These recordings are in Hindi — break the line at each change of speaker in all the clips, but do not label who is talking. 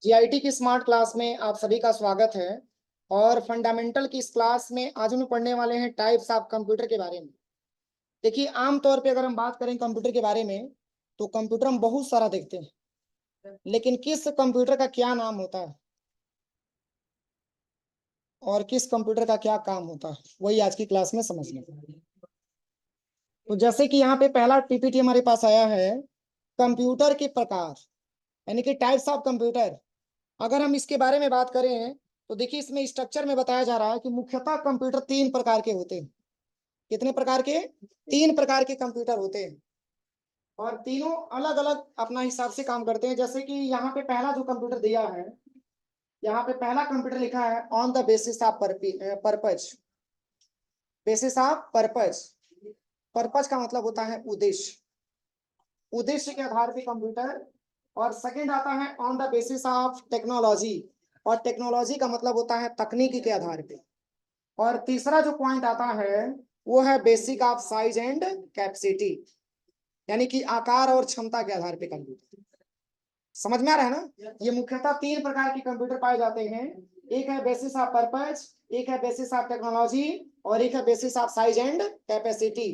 जीआईटी की स्मार्ट क्लास में आप सभी का स्वागत है। और फंडामेंटल की इस क्लास में आज हम पढ़ने वाले हैं टाइप्स ऑफ कंप्यूटर के बारे में। देखिए, आमतौर पे अगर हम बात करें कंप्यूटर के बारे में तो कंप्यूटर हम बहुत सारा देखते हैं, लेकिन किस कंप्यूटर का क्या नाम होता है और किस कंप्यूटर का क्या काम होता है, वही आज की क्लास में समझना। तो जैसे कि यहाँ पे पहला पीपीटी हमारे पास आया है, कंप्यूटर के प्रकार, यानी कि टाइप्स ऑफ कंप्यूटर। अगर हम इसके बारे में बात करें तो देखिए, इसमें स्ट्रक्चर में बताया जा रहा है कि मुख्यतः कंप्यूटर तीन प्रकार के होते हैं। कितने प्रकार के? तीन प्रकार के कंप्यूटर होते हैं और तीनों अलग अलग अपना हिसाब से काम करते हैं। जैसे कि यहाँ पे पहला जो कंप्यूटर दिया है, यहाँ पे पहला कंप्यूटर लिखा है on the basis of purpose. Basis of purpose, purpose का मतलब होता है उद्देश्य, उद्देश्य के आधार पे कंप्यूटर। और सेकंड आता है on the basis of technology, और टेक्नोलॉजी का मतलब होता है तकनीकी के आधार पे। और तीसरा जो पॉइंट आता है वो है basic of size and capacity, यानी कि आकार और क्षमता के आधार पे कंप्यूटर। समझ में आ रहा है ना? ये मुख्यतः तीन प्रकार के कंप्यूटर पाए जाते हैं। एक है बेसिस ऑफ पर्पज, एक है बेसिस ऑफ टेक्नोलॉजी, और एक है basis of size and capacity.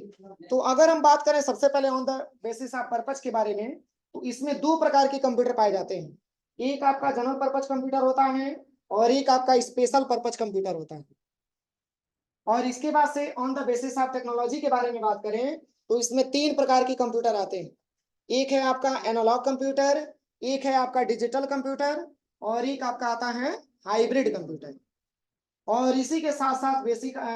तो अगर हम बात करें सबसे पहले on the basis of purpose के बारे में, तो इसमें दो प्रकार के कंप्यूटर पाए जाते हैं। एक आपका जनरल पर्पज कंप्यूटर होता है और एक आपका स्पेशल पर्पज कंप्यूटर होता है। और इसके बाद से on the basis of technology के बारे में बात करें तो इसमें तीन प्रकार के कंप्यूटर आते हैं। एक है आपका एनालॉग कंप्यूटर, एक है आपका डिजिटल कंप्यूटर, और एक आपका आता है हाइब्रिड कंप्यूटर। और इसी के साथ साथ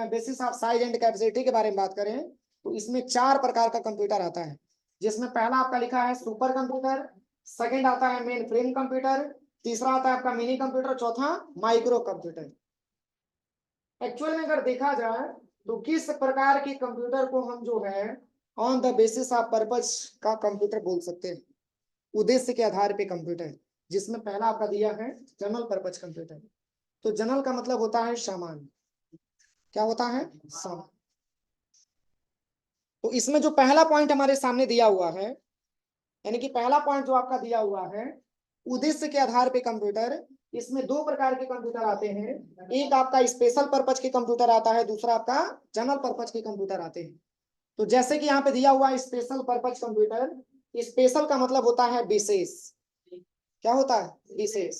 basis of size and capacity के बारे में बात करें तो इसमें चार प्रकार का कंप्यूटर आता है, जिसमें पहला आपका लिखा है सुपर कंप्यूटर, सेकंड आता है मेन फ्रेम कंप्यूटर, तीसरा आता है आपका मिनी कंप्यूटर, चौथा माइक्रो कंप्यूटर। एक्चुअल में अगर देखा जाए तो किस प्रकार के कंप्यूटर को हम जो है on the basis of purpose का कंप्यूटर बोल सकते हैं, उद्देश्य के आधार पे कंप्यूटर। जिसमें पहला आपका दिया है जनरल पर्पज कंप्यूटर। तो जनरल का मतलब होता है सामान्य। क्या होता है? सामान्य। तो इसमें जो पहला पॉइंट हमारे सामने दिया हुआ है, यानी कि पहला पॉइंट जो आपका दिया हुआ है उद्देश्य के आधार पे कंप्यूटर, इसमें दो प्रकार के कंप्यूटर आते हैं। एक आपका स्पेशल पर्पज के कंप्यूटर आता है, दूसरा आपका जनरल पर्पज के कंप्यूटर आते हैं। तो जैसे कि यहाँ पे दिया हुआ है स्पेशल पर्पज कंप्यूटर, स्पेशल का मतलब होता है विशेष। क्या होता है? विशेष।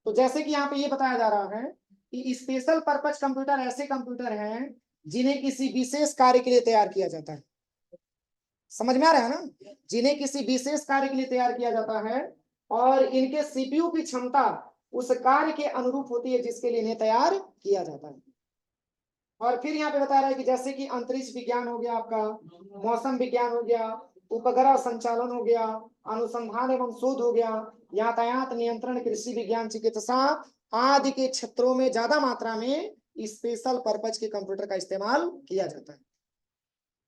तो जैसे कि यहाँ पे ये बताया जा रहा है कि स्पेशल पर्पज कंप्यूटर ऐसे कंप्यूटर हैं जिन्हें किसी विशेष कार्य के लिए तैयार किया जाता है। समझ में आ रहा है ना? जिन्हें किसी विशेष कार्य के लिए तैयार किया जाता है और इनके सीपीयू की क्षमता उस कार्य के अनुरूप होती है जिसके लिए इन्हें तैयार किया जाता है। और फिर यहाँ पे बता रहा है कि जैसे कि अंतरिक्ष विज्ञान हो गया आपका, मौसम विज्ञान हो गया, उपग्रह संचालन हो गया, अनुसंधान एवं शोध हो गया, यातायात नियंत्रण, कृषि विज्ञान, चिकित्सा आदि के क्षेत्रों में ज्यादा मात्रा में स्पेशल पर्पज के कंप्यूटर का इस्तेमाल किया जाता है।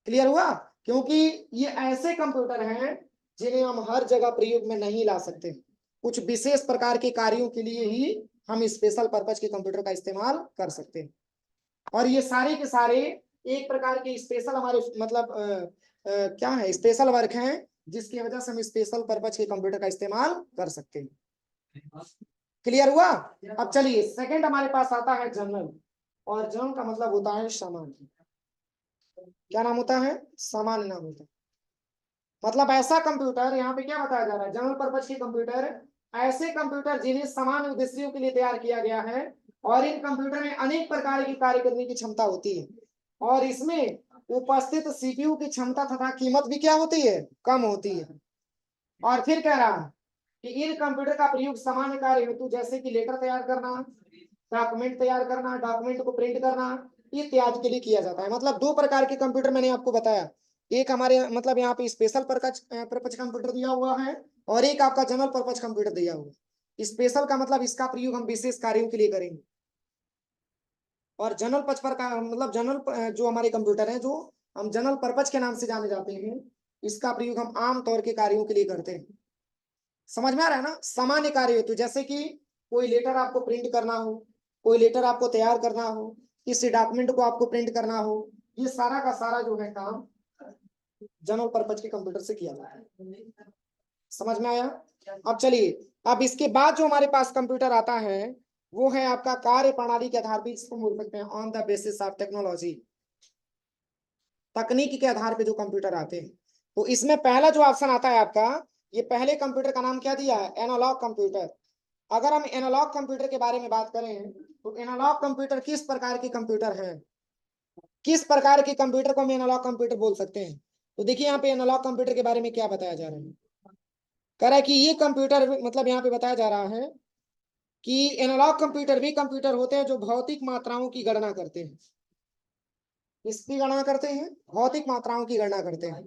क्लियर हुआ? क्योंकि ये ऐसे कंप्यूटर हैं जिन्हें हम हर जगह प्रयोग में नहीं ला सकते। कुछ विशेष प्रकार के कार्यों के लिए ही हम स्पेशल पर्पज के कंप्यूटर का इस्तेमाल कर सकते हैं। और ये सारे के सारे एक प्रकार के स्पेशल हमारे मतलब क्या है, स्पेशल वर्क हैं जिसकी वजह से हम स्पेशल पर्पज के कंप्यूटर का इस्तेमाल कर सकते हैं। क्लियर हुआ? अब चलिए, सेकंड हमारे पास आता है जनरल, और जनरल का मतलब होता है सामान्य। क्या नाम होता है? सामान्य नाम होता है। मतलब ऐसा कंप्यूटर, यहाँ पे क्या बताया जा रहा है, जनरल पर्पज के कंप्यूटर ऐसे कंप्यूटर जिन्हें सामान्य उद्देश्यों के लिए तैयार किया गया है, और इन कंप्यूटर में अनेक प्रकार की कार्य करने की क्षमता होती है, और इसमें उपस्थित सीपीयू की क्षमता तथा कीमत भी क्या होती है? कम होती है। और फिर कह रहा है कि इन कंप्यूटर का प्रयोग सामान्य कार्य हेतु जैसे कि लेटर तैयार करना, डॉक्यूमेंट तैयार करना, डॉक्यूमेंट को प्रिंट करना इत्यादि के लिए किया जाता है। मतलब दो प्रकार के कंप्यूटर मैंने आपको बताया, एक हमारे मतलब यहाँ पे स्पेशल पर्पज कंप्यूटर दिया हुआ है, और एक आपका जनरल पर्पज कंप्यूटर दिया हुआ है। स्पेशल का मतलब इसका प्रयोग हम विशेष कार्यों के लिए करेंगे, और जनरल पर्पज पर का मतलब जनरल जो हमारे कंप्यूटर है जो हम जनरल पर्पज के नाम से जाने जाते हैं, इसका प्रयोग हम आम तौर के कार्यों के लिए करते हैं। समझ में आ रहा है ना? सामान्य कार्य हेतु, जैसे कि कोई लेटर आपको प्रिंट करना हो, कोई लेटर आपको तैयार करना हो, किसी डॉक्यूमेंट को आपको प्रिंट करना हो, ये सारा का सारा जो है काम जनरल पर्पज के कंप्यूटर से किया जाता है। समझ में आया? अब चलिए, अब इसके बाद जो हमारे पास कंप्यूटर आता है वो है आपका कार्य प्रणाली के आधार पर, इसको बोल सकते हैं on the basis of technology, तकनीक के आधार पे जो कंप्यूटर आते हैं। तो इसमें पहला जो ऑप्शन आता है आपका, ये पहले कंप्यूटर का नाम क्या दिया है, एनालॉग कंप्यूटर। अगर हम एनालॉग कंप्यूटर के बारे में बात करें तो एनालॉग कंप्यूटर किस प्रकार के कंप्यूटर है, किस प्रकार के कंप्यूटर को हम एनालॉग कंप्यूटर बोल सकते हैं। तो देखिए यहाँ पे एनालॉग कंप्यूटर के बारे में क्या बताया जा रहा है, कह रहा है कि ये कंप्यूटर, मतलब यहाँ पे बताया जा रहा है कि एनालॉग कंप्यूटर भी कंप्यूटर होते हैं जो भौतिक मात्राओं की गणना करते हैं। किसकी गणना करते हैं, भौतिक मात्राओं की गणना करते हैं।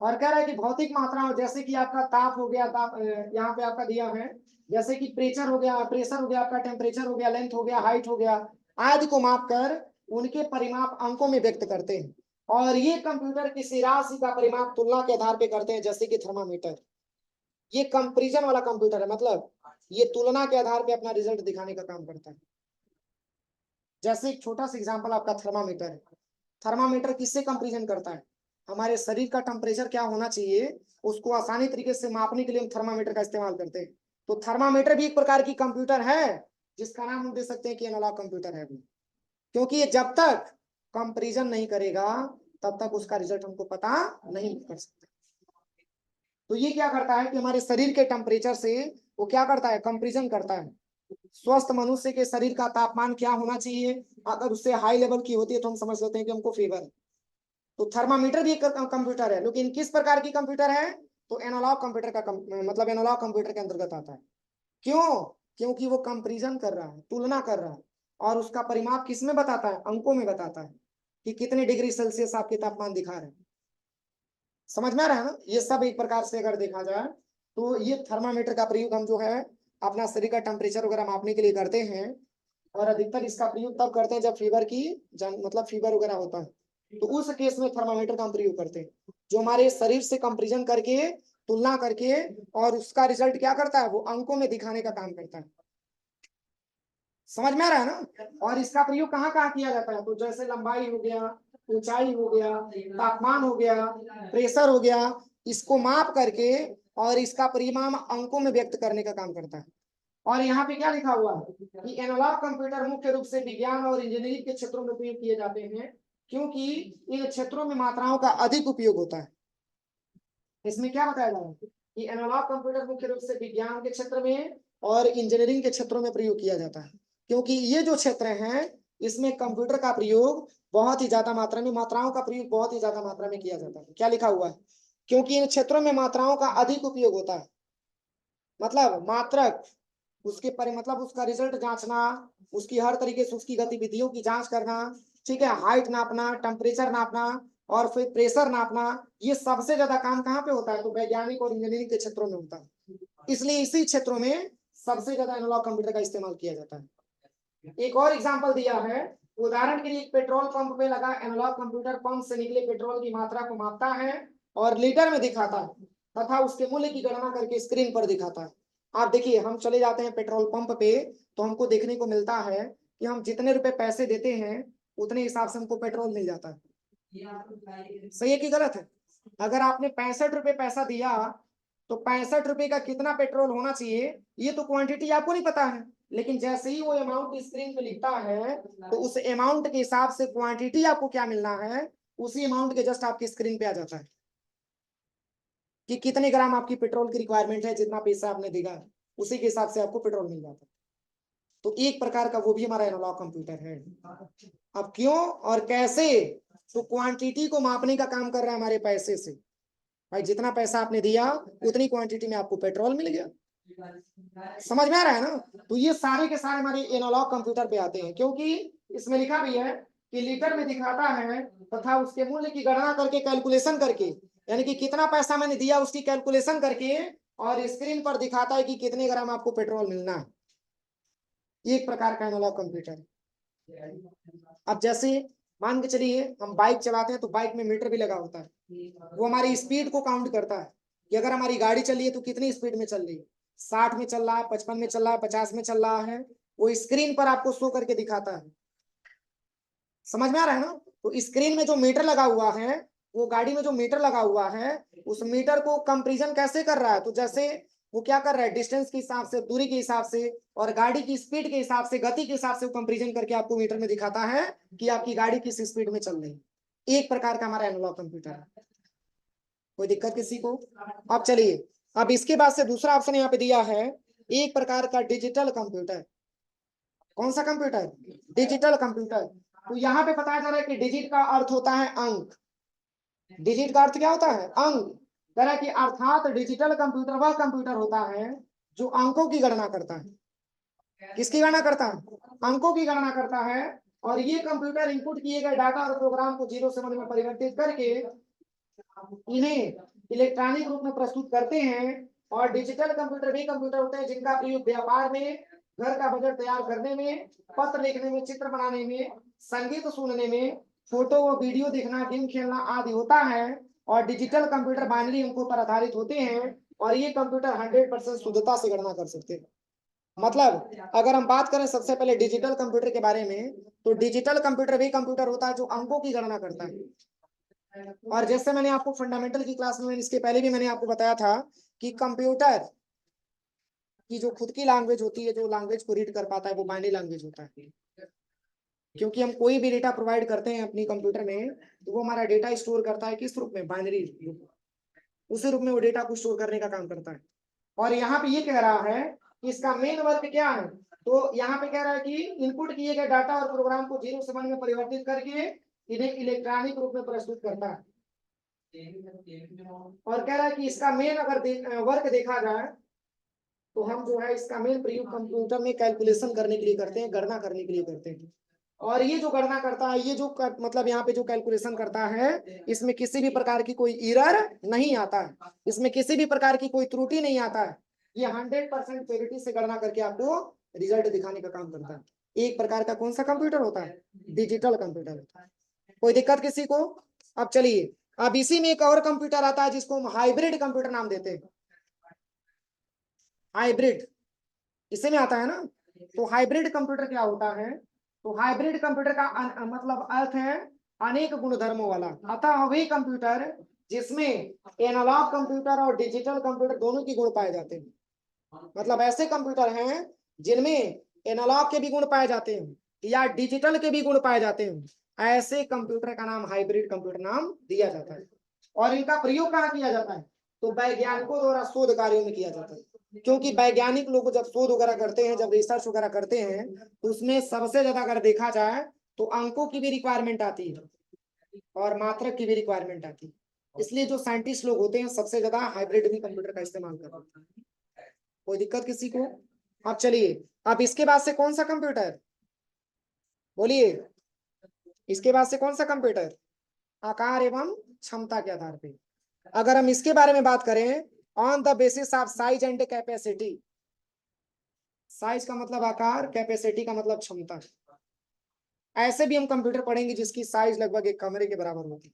और कह रहा है कि भौतिक मात्राओं जैसे कि आपका ताप हो गया, ताप यहाँ पे आपका दिया है, जैसे कि प्रेशर हो गया, आपका टेम्परेचर हो गया, लेंथ हो गया, हाइट हो गया, आदि को माप कर उनके परिमाप अंकों में व्यक्त करते हैं। और ये कंप्यूटर किसी राशि का परिमाप तुलना के आधार पे करते हैं, जैसे कि थर्मामीटर। ये कंपैरिजन वाला कंप्यूटर है, मतलब ये तुलना के आधार पे अपना रिजल्ट दिखाने का काम करता है। जैसे एक छोटा सा एग्जांपल आपका थर्मामीटर है। थर्मामीटर किससे कंपैरिजन करता है, हमारे शरीर का टेम्परेचर क्या होना चाहिए उसको आसानी तरीके से मापने के लिए हम थर्मामीटर का इस्तेमाल करते हैं। तो थर्मामीटर भी एक प्रकार की कंप्यूटर है जिसका नाम हम दे सकते हैं कि एनालॉग कंप्यूटर है भी, क्योंकि ये जब तक कंपैरिजन नहीं करेगा तब तक उसका रिजल्ट हमको पता नहीं कर सकते। तो ये क्या करता है कि हमारे शरीर के टेम्परेचर से वो क्या करता है, कंपैरिजन करता है। स्वस्थ मनुष्य के शरीर का तापमान क्या होना चाहिए, अगर उससे हाई लेवल की होती है तो हम समझ सकते हैं कि हमको फीवर है। तो थर्मामीटर भी एक कंप्यूटर है, लेकिन किस प्रकार की कंप्यूटर है, तो एनालॉग कंप्यूटर का मतलब एनालॉग कंप्यूटर के अंतर्गत आता है। क्यों, क्योंकि वो कंपैरिजन कर रहा है, तुलना कर रहा है, और उसका परिमाप किस में बताता है, अंकों में बताता है कि कितने डिग्री सेल्सियस आपके तापमान दिखा रहे हैं। समझ में आ रहा है ना, ये सब एक प्रकार से अगर देखा जाए तो ये थर्मामीटर का प्रयोग हम जो है अपना शरीर का टेम्परेचर वगैरह मापने के लिए करते हैं। और अधिकतर इसका प्रयोग तब करते हैं जब फीवर की मतलब फीवर वगैरह होता है, तो उस केस में थर्मामीटर का हम प्रयोग करते हैं, जो हमारे शरीर से कंपैरिजन करके, तुलना करके, और उसका रिजल्ट क्या करता है, वो अंकों में दिखाने का काम करता है। समझ में आ रहा है ना। और इसका प्रयोग कहाँ कहाँ किया जाता है, तो जैसे लंबाई हो गया, ऊंचाई हो गया, तापमान हो गया, प्रेशर हो गया, इसको माप करके और इसका परिमाण अंकों में व्यक्त करने का काम करता है। और यहाँ पे क्या लिखा हुआ है कि एनालॉग कंप्यूटर मुख्य रूप से विज्ञान और इंजीनियरिंग के क्षेत्रों में उपयोग किए जाते हैं, क्योंकि इन क्षेत्रों में मात्राओं का अधिक उपयोग होता है। इसमें क्या बताया जा रहा है कि एनालॉग कंप्यूटर मुख्य रूप से विज्ञान के क्षेत्र में और इंजीनियरिंग के क्षेत्रों में प्रयोग किया जाता है, क्योंकि ये जो क्षेत्र हैं इसमें कंप्यूटर का प्रयोग बहुत ही ज्यादा मात्रा में, मात्राओं का प्रयोग बहुत ही ज्यादा मात्रा में किया जाता है। क्या लिखा हुआ है, क्योंकि इन क्षेत्रों में मात्राओं का अधिक उपयोग होता है, मतलब मात्रक उसके पर मतलब उसका रिजल्ट जांचना, उसकी हर तरीके से उसकी गतिविधियों की जांच करना, ठीक है, हाइट नापना, टेम्परेचर नापना, और फिर प्रेशर नापना, ये सबसे ज्यादा काम कहाँ पे होता है, तो वैज्ञानिक और इंजीनियरिंग के क्षेत्रों में होता है। इसलिए इसी क्षेत्रों में सबसे ज्यादा एनालॉग कंप्यूटर का इस्तेमाल किया जाता है। एक और एग्जाम्पल दिया है, उदाहरण के लिए पेट्रोल पंप पे लगा एनालॉग कंप्यूटर पंप से निकले पेट्रोल की मात्रा को मापता है और लीटर में दिखाता है तथा उसके मूल्य की गणना करके स्क्रीन पर दिखाता है। आप देखिए, हम चले जाते हैं पेट्रोल पंप पे तो हमको देखने को मिलता है कि हम जितने रुपए पैसे देते हैं उतने हिसाब से हमको पेट्रोल मिल जाता है। सही है कि गलत है, अगर आपने 65 रुपए पैसा दिया तो 65 रुपए का कितना पेट्रोल होना चाहिए ये तो क्वांटिटी आपको नहीं पता है, लेकिन जैसे ही वो अमाउंट स्क्रीन पे लिखता है तो उस अमाउंट के हिसाब से क्वांटिटी आपको क्या मिलना है, उसी अमाउंट के जस्ट आपकी स्क्रीन पे आ जाता है कि कितने ग्राम आपकी पेट्रोल की रिक्वायरमेंट है, जितना पैसा आपने दिया उसी के हिसाब से आपको पेट्रोल मिल जाता है। तो एक प्रकार का वो भी हमारा एनालॉग कंप्यूटर है। अब क्यों और कैसे, तो क्वांटिटी को मापने का काम कर रहा है हमारे पैसे से, भाई जितना पैसा आपने दिया उतनी क्वांटिटी में आपको पेट्रोल मिल गया। समझ में आ रहा है ना। तो ये सारे के सारे हमारे एनालॉग कंप्यूटर पे आते हैं, क्योंकि इसमें लिखा भी है कि लीटर में दिखाता है तथा उसके मूल्य की गणना करके, कैलकुलेशन करके, यानी कि कितना पैसा मैंने दिया उसकी कैलकुलेशन करके, और स्क्रीन पर दिखाता है कि कितने ग्राम आपको पेट्रोल मिलना है। एक प्रकार का एनालॉग कंप्यूटर। अब जैसे मान के चलिए हम बाइक चलाते हैं तो बाइक में मीटर भी लगा होता है, वो हमारी स्पीड को काउंट करता है कि अगर हमारी गाड़ी चल रही है तो कितनी स्पीड में चल रही है, 60 में चल रहा है, 55 में चल रहा है, 50 में चल रहा है, वो स्क्रीन पर आपको शो करके दिखाता है। समझ में आ रहा है ना। तो स्क्रीन में जो मीटर लगा हुआ है, वो गाड़ी में जो मीटर लगा हुआ है उस मीटर को कंपैरिजन कैसे कर रहा है, तो जैसे वो क्या कर रहा है, डिस्टेंस के हिसाब से, दूरी के हिसाब से और गाड़ी की स्पीड के हिसाब से, गति के हिसाब से वो कंपेरिजन करके आपको मीटर में दिखाता है कि आपकी गाड़ी किस स्पीड में चल रही है। एक प्रकार का हमारा एनालॉग कंप्यूटर है। कोई दिक्कत किसी को? अब चलिए, अब इसके बाद से दूसरा ऑप्शन यहाँ पे दिया है, एक प्रकार का डिजिटल कंप्यूटर। कौन सा कंप्यूटर? Digital computer. तो यहाँ पे बताया जा रहा है कि डिजिट का अर्थ होता है अंक। डिजिट का अर्थ क्या होता है? अंक। तरह की अर्थात डिजिटल कंप्यूटर वह कंप्यूटर होता है जो अंकों की गणना करता है। किसकी गणना करता है? अंकों की गणना करता है। और ये कंप्यूटर इनपुट किए गए डाटा और प्रोग्राम को 0 से 1 में परिवर्तित करके इन्हें इलेक्ट्रॉनिक रूप में प्रस्तुत करते हैं। और डिजिटल कंप्यूटर वे कंप्यूटर होते हैं जिनका प्रयोग व्यापार में, घर का बजट तैयार करने में, पत्र लिखने में, चित्र बनाने में, संगीत सुनने में, फोटो व वीडियो देखना, गेम खेलना आदि होता है। और डिजिटल कंप्यूटर बाइनरी अंकों पर आधारित होते हैं और ये कंप्यूटर 100% शुद्धता से गणना कर सकते हैं। मतलब अगर हम बात करें सबसे पहले डिजिटल कंप्यूटर के बारे में, तो डिजिटल कंप्यूटर वे कंप्यूटर होता है जो अंकों की गणना करता है। और जैसे मैंने आपको फंडामेंटल की क्लास में, इसके पहले भी मैंने आपको बताया था कि कंप्यूटर की जो खुद की लैंग्वेज होती है, जो लैंग्वेज को रीड कर पाता है, वो बाइनरी लैंग्वेज होता है। क्योंकि हम कोई भी डेटा प्रोवाइड करते हैं अपनी कंप्यूटर में, तो वो हमारा डेटा स्टोर करता है किस रूप में? बाइनरी रूप। उसी रूप में वो डेटा को स्टोर करने का काम करता है। और यहाँ पे ये कह रहा है कि इसका मेन वर्क क्या है, तो यहाँ पे कह रहा है कि इनपुट किए गए डाटा और प्रोग्राम को 0 से 1 में परिवर्तित करके इन्हें इलेक्ट्रॉनिक रूप में प्रस्तुत करता है। और कह रहा है कि इसका मेन अगर वर्क देखा जाए तो हम जो है इसका मेन प्रयोग कंप्यूटर में कैलकुलेशन करने के लिए करते हैं, गणना करने के लिए करते हैं। और ये जो गणना करता है, ये जो मतलब यहाँ पे जो कैलकुलेशन करता है, इसमें किसी भी प्रकार की कोई एरर नहीं आता है, इसमें किसी भी प्रकार की कोई त्रुटि नहीं आता है। ये 100% प्योरिटी से गणना करके आपको रिजल्ट दिखाने का काम करता है। एक प्रकार का कौन सा कंप्यूटर होता है? डिजिटल कंप्यूटर होता है। कोई दिक्कत किसी को? अब चलिए, अब इसी में एक और कंप्यूटर आता है जिसको हम हाइब्रिड कंप्यूटर नाम देते हैं। हाइब्रिड इसी में आता है ना। तो हाइब्रिड कंप्यूटर क्या होता है? तो हाइब्रिड कंप्यूटर का मतलब अर्थ है अनेक गुणधर्मों वाला। अतः वही कंप्यूटर जिसमें एनालॉग कंप्यूटर और डिजिटल कंप्यूटर दोनों के गुण पाए जाते हैं। मतलब ऐसे कंप्यूटर हैं जिनमें एनालॉग के भी गुण पाए जाते हैं या डिजिटल के भी गुण पाए जाते हैं। ऐसे कंप्यूटर का नाम हाइब्रिड कंप्यूटर नाम दिया जाता है। और इनका प्रयोग कहाँ किया जाता है? तो वैज्ञानिकों द्वारा शोध कार्यों में किया जाता है। क्योंकि वैज्ञानिक लोग जब शोध वगैरह करते हैं, जब रिसर्च वगैरह करते हैं, तो उसमें सबसे ज्यादा अगर देखा जाए तो अंकों की भी रिक्वायरमेंट आती है और मात्रक की भी रिक्वायरमेंट आती है। इसलिए जो साइंटिस्ट लोग होते हैं सबसे ज्यादा हाइब्रिड भी कंप्यूटर का इस्तेमाल करते हैं। कोई दिक्कत किसी को? अब चलिए, अब इसके बाद से कौन सा कंप्यूटर? बोलिए, इसके बाद से कौन सा कंप्यूटर? आकार एवं क्षमता के आधार पे। अगर हम इसके बारे में बात करें, on the basis of size and capacity. Size का मतलब आकार, कैपेसिटी का मतलब क्षमता। ऐसे भी हम कंप्यूटर पढ़ेंगे जिसकी साइज लगभग एक कमरे के बराबर होती है,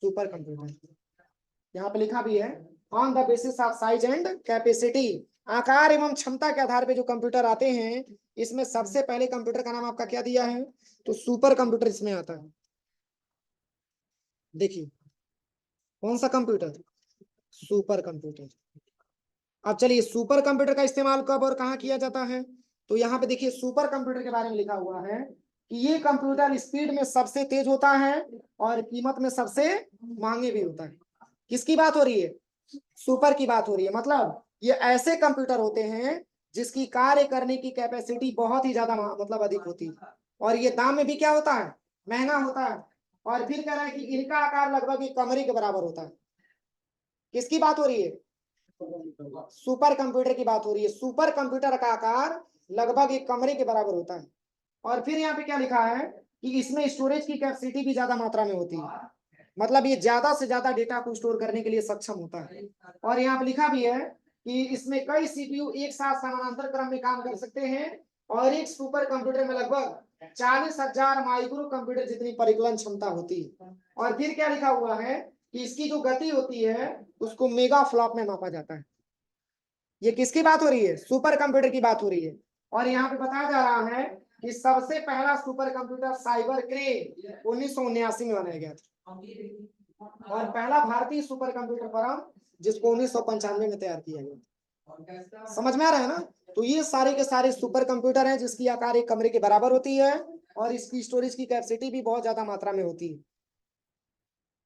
सुपर कंप्यूटर। यहाँ पे लिखा भी है on the basis of size and capacity. आकार एवं क्षमता के आधार पे जो कंप्यूटर आते हैं, इसमें सबसे पहले कंप्यूटर का नाम आपका क्या दिया है? तो सुपर कंप्यूटर इसमें आता है। देखिए, कौन सा कंप्यूटर? Super computer. अब चलिए, सुपर कंप्यूटर का इस्तेमाल कब और कहाँ किया जाता है? तो यहाँ पे देखिए, सुपर कंप्यूटर के बारे में लिखा हुआ है कि ये कंप्यूटर स्पीड में सबसे तेज होता है और कीमत में सबसे महंगे भी होता है। किसकी बात हो रही है? सुपर की बात हो रही है। मतलब ये ऐसे कंप्यूटर होते हैं जिसकी कार्य करने की कैपेसिटी बहुत ही ज्यादा मतलब अधिक होती है और ये दाम में भी क्या होता है? महंगा होता है। और फिर कह रहा है कि इनका आकार लगभग एक कमरे के बराबर होता है। किसकी बात हो रही है? सुपर कंप्यूटर की बात हो रही है। सुपर कंप्यूटर का आकार लगभग एक कमरे के बराबर होता है। और फिर यहाँ पे क्या लिखा है कि इसमें स्टोरेज की कैपेसिटी भी ज्यादा मात्रा में होती है। मतलब ये ज्यादा से ज्यादा डेटा को स्टोर करने के लिए सक्षम होता है। और यहाँ पे लिखा भी है कि इसमें कई सीपीयू एक साथ समानांतर क्रम में काम कर सकते हैं और एक सुपर कंप्यूटर में लगभग 40,000 माइक्रो कंप्यूटर जितनी परिकलन क्षमता होती है। और फिर क्या लिखा हुआ है कि इसकी जो गति होती है उसको मेगा फ्लॉप में मापा जाता है। ये किसकी बात हो रही है? सुपर कंप्यूटर की बात हो रही है। और यहाँ पे बताया जा रहा है कि सबसे पहला सुपर कंप्यूटर साइबर क्रे 1979 में बनाया गया था। और पहला भारतीय सुपर कंप्यूटर फर्म जिसको 1995 में तैयार किया गया। समझ में आ रहा है ना? तो ये सारे के सारे सुपर कंप्यूटर हैं जिसकी आकार एक कमरे के बराबर होती है और इसकी स्टोरेज की कैपेसिटी भी बहुत ज्यादा मात्रा में होती है।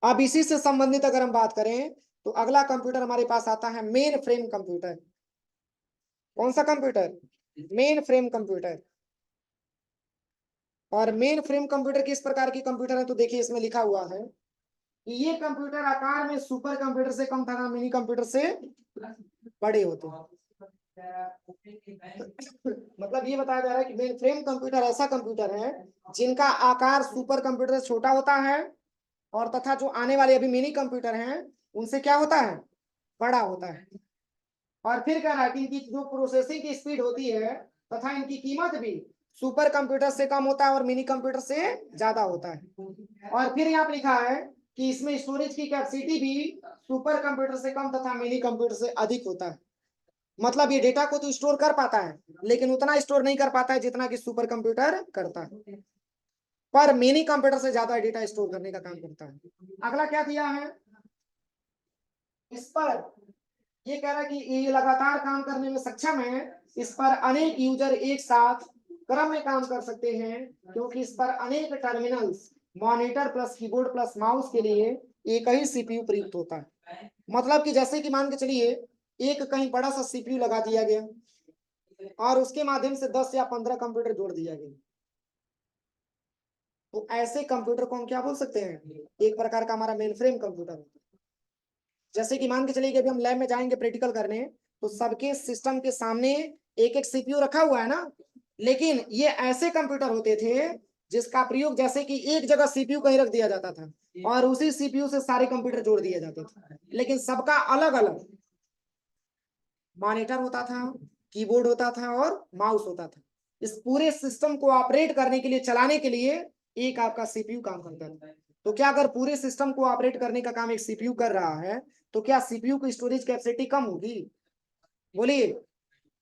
अब इसी से संबंधित अगर हम बात करें तो अगला कंप्यूटर हमारे पास आता है मेन फ्रेम कंप्यूटर। कौन सा कंप्यूटर? Main frame computer. और मेन फ्रेम कंप्यूटर किस प्रकार की कंप्यूटर है? तो देखिए इसमें लिखा हुआ है कि ये कंप्यूटर आकार में सुपर कंप्यूटर से कम तथा मिनी कंप्यूटर से बड़े होते हैं। मतलब ये बताया जा रहा है कि मेन फ्रेम कंप्यूटर ऐसा कंप्यूटर है जिनका आकार सुपर कंप्यूटर से छोटा होता है और तथा जो आने वाले अभी मिनी कंप्यूटर हैं उनसे क्या होता है? बड़ा होता है। और फिर कह रहा है कि इनकी जो प्रोसेसिंग की स्पीड होती है तथा इनकी कीमत भी सुपर कंप्यूटर से कम होता है और मिनी कंप्यूटर से ज्यादा होता है। और फिर यहाँ पे लिखा है कि इसमें स्टोरेज की कैपेसिटी भी सुपर कंप्यूटर से कम तथा मिनी कंप्यूटर से अधिक होता है। मतलब ये डेटा को तो स्टोर कर पाता है लेकिन उतना स्टोर नहीं कर पाता है जितना कि सुपर कंप्यूटर करता है, पर मिनी कंप्यूटर से ज्यादा डेटा स्टोर करने का काम करता है। अगला क्या दिया है इस पर? ये कह रहा है कि ये लगातार काम करने में सक्षम है। इस पर अनेक यूजर एक साथ क्रम में काम कर सकते हैं क्योंकि इस पर अनेक terminals, monitor plus keyboard plus mouse के लिए एक ही सीपीयू प्रयुक्त होता है। मतलब कि जैसे कि मान के चलिए एक कहीं बड़ा सा सीपीयू लगा दिया गया और उसके माध्यम से 10 या 15 कंप्यूटर जोड़ दिया गया, तो ऐसे कंप्यूटर को हम क्या बोल सकते हैं? एक प्रकार का हमारा मेन फ्रेम कंप्यूटर होता है। जैसे कि मान के चलिए कि अभी हम लैब में जाएंगे प्रैक्टिकल करने, तो सबके सिस्टम के सामने एक एक सीपीयू रखा हुआ है ना, लेकिन ये ऐसे कंप्यूटर होते थे जिसका प्रयोग जैसे कि एक जगह सीपीयू कहीं रख दिया जाता था और उसी सीपीयू से सारे कंप्यूटर जोड़ दिए जाते थे, लेकिन सबका अलग अलग मॉनिटर होता था, कीबोर्ड होता था और माउस होता था। इस पूरे सिस्टम को ऑपरेट करने के लिए, चलाने के लिए एक आपका सीपीयू काम करता था। तो क्या अगर पूरे सिस्टम को ऑपरेट करने का काम एक सीपीयू कर रहा है तो क्या सीपीयू की स्टोरेज कैपेसिटी कम होगी? बोलिए,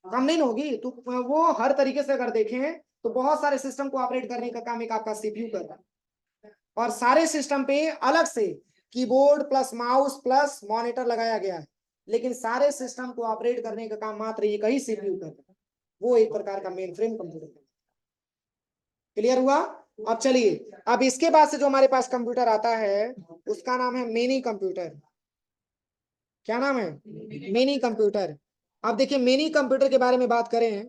कम नहीं होगी। तो वो हर तरीके से अगर देखें तो बहुत सारे सिस्टम को ऑपरेट करने का काम एक आपका सीपीयू कर रहा है और सारे सिस्टम पे अलग से keyboard plus mouse plus monitor लगाया गया है, लेकिन सारे सिस्टम को ऑपरेट करने का काम मात्र एक ही सीपीयू कर रहा है। वो एक प्रकार का मेन फ्रेम कंप्यूटर है। क्लियर हुआ? अब चलिए, अब इसके बाद से जो हमारे पास कंप्यूटर आता है उसका नाम है मिनी कंप्यूटर। क्या नाम है? Mini computer. अब देखिए मिनी कंप्यूटर के बारे में बात करें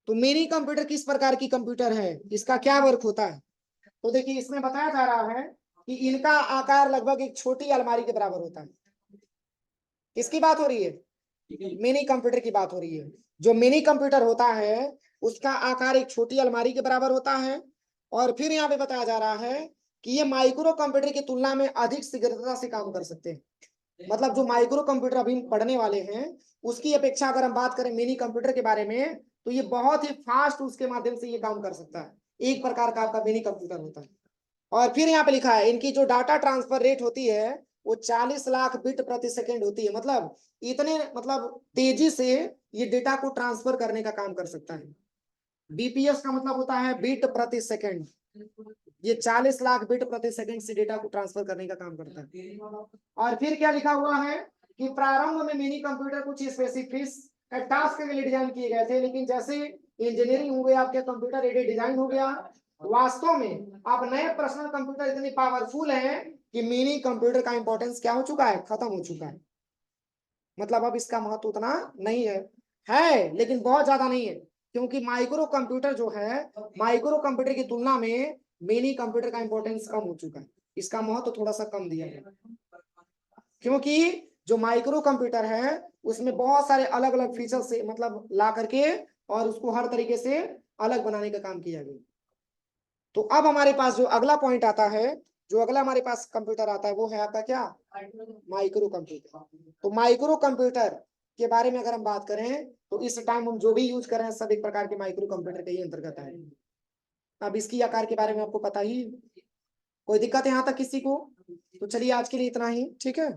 तो मिनी कंप्यूटर किस प्रकार की कंप्यूटर है, इसका क्या वर्क होता है? तो देखिए इसमें बताया जा रहा है कि इनका आकार लगभग एक छोटी अलमारी के बराबर होता है। किसकी बात हो रही है? मिनी कंप्यूटर की बात हो रही है। जो मिनी कंप्यूटर होता है उसका आकार एक छोटी अलमारी के बराबर होता है और फिर यहाँ पे बताया जा रहा है कि ये माइक्रो कंप्यूटर की तुलना में अधिक शीघ्रता से काम कर सकते हैं। मतलब जो माइक्रो कंप्यूटर अभी हम पढ़ने वाले हैं उसकी अपेक्षा अगर हम बात करें मिनी कंप्यूटर के बारे में तो ये बहुत ही फास्ट उसके माध्यम से ये काम कर सकता है। एक प्रकार का आपका मिनी कंप्यूटर होता है। और फिर यहाँ पे लिखा है इनकी जो डाटा ट्रांसफर रेट होती है वो 40 लाख बिट प्रति सेकंड होती है। मतलब इतने मतलब तेजी से ये डेटा को ट्रांसफर करने का काम कर सकता है। बीपीएस का मतलब होता है बिट प्रति सेकंड। ये 40 लाख बिट प्रति सेकंड से डेटा को ट्रांसफर करने का काम करता है। और फिर क्या लिखा हुआ है कि प्रारंभ में मिनी कंप्यूटर कुछ स्पेसिफिक टास्क के लिए डिजाइन किए गए थे, लेकिन जैसे इंजीनियरिंग हो गया, आपके कंप्यूटर रेडी डिजाइन हो गया, वास्तव में अब नए पर्सनल कंप्यूटर इतने पावरफुल हैं कि मिनी कंप्यूटर का इंपॉर्टेंस क्या हो चुका है? खत्म हो चुका है। मतलब अब इसका महत्व उतना नहीं है लेकिन बहुत ज्यादा नहीं है, क्योंकि माइक्रो कंप्यूटर जो है माइक्रो कंप्यूटर की तुलना में मिनी कंप्यूटर का इंपॉर्टेंस कम हो चुका है। इसका महत्व थोड़ा सा कम दिया है क्योंकि जो माइक्रो कंप्यूटर है उसमें बहुत सारे अलग अलग फीचर से मतलब ला करके और उसको हर तरीके से अलग बनाने का काम किया गया। तो अब हमारे पास जो अगला पॉइंट आता है, जो अगला हमारे पास कंप्यूटर आता है वो है आपका क्या? Micro computer. तो माइक्रो कंप्यूटर के बारे में अगर हम बात करें तो इस टाइम हम जो भी यूज कर रहे हैं सब एक प्रकार के माइक्रो कंप्यूटर के ही अंतर्गत है। अब इसकी आकार के बारे में आपको पता ही, कोई दिक्कत है यहाँ तक किसी को? तो चलिए आज के लिए इतना ही, ठीक है।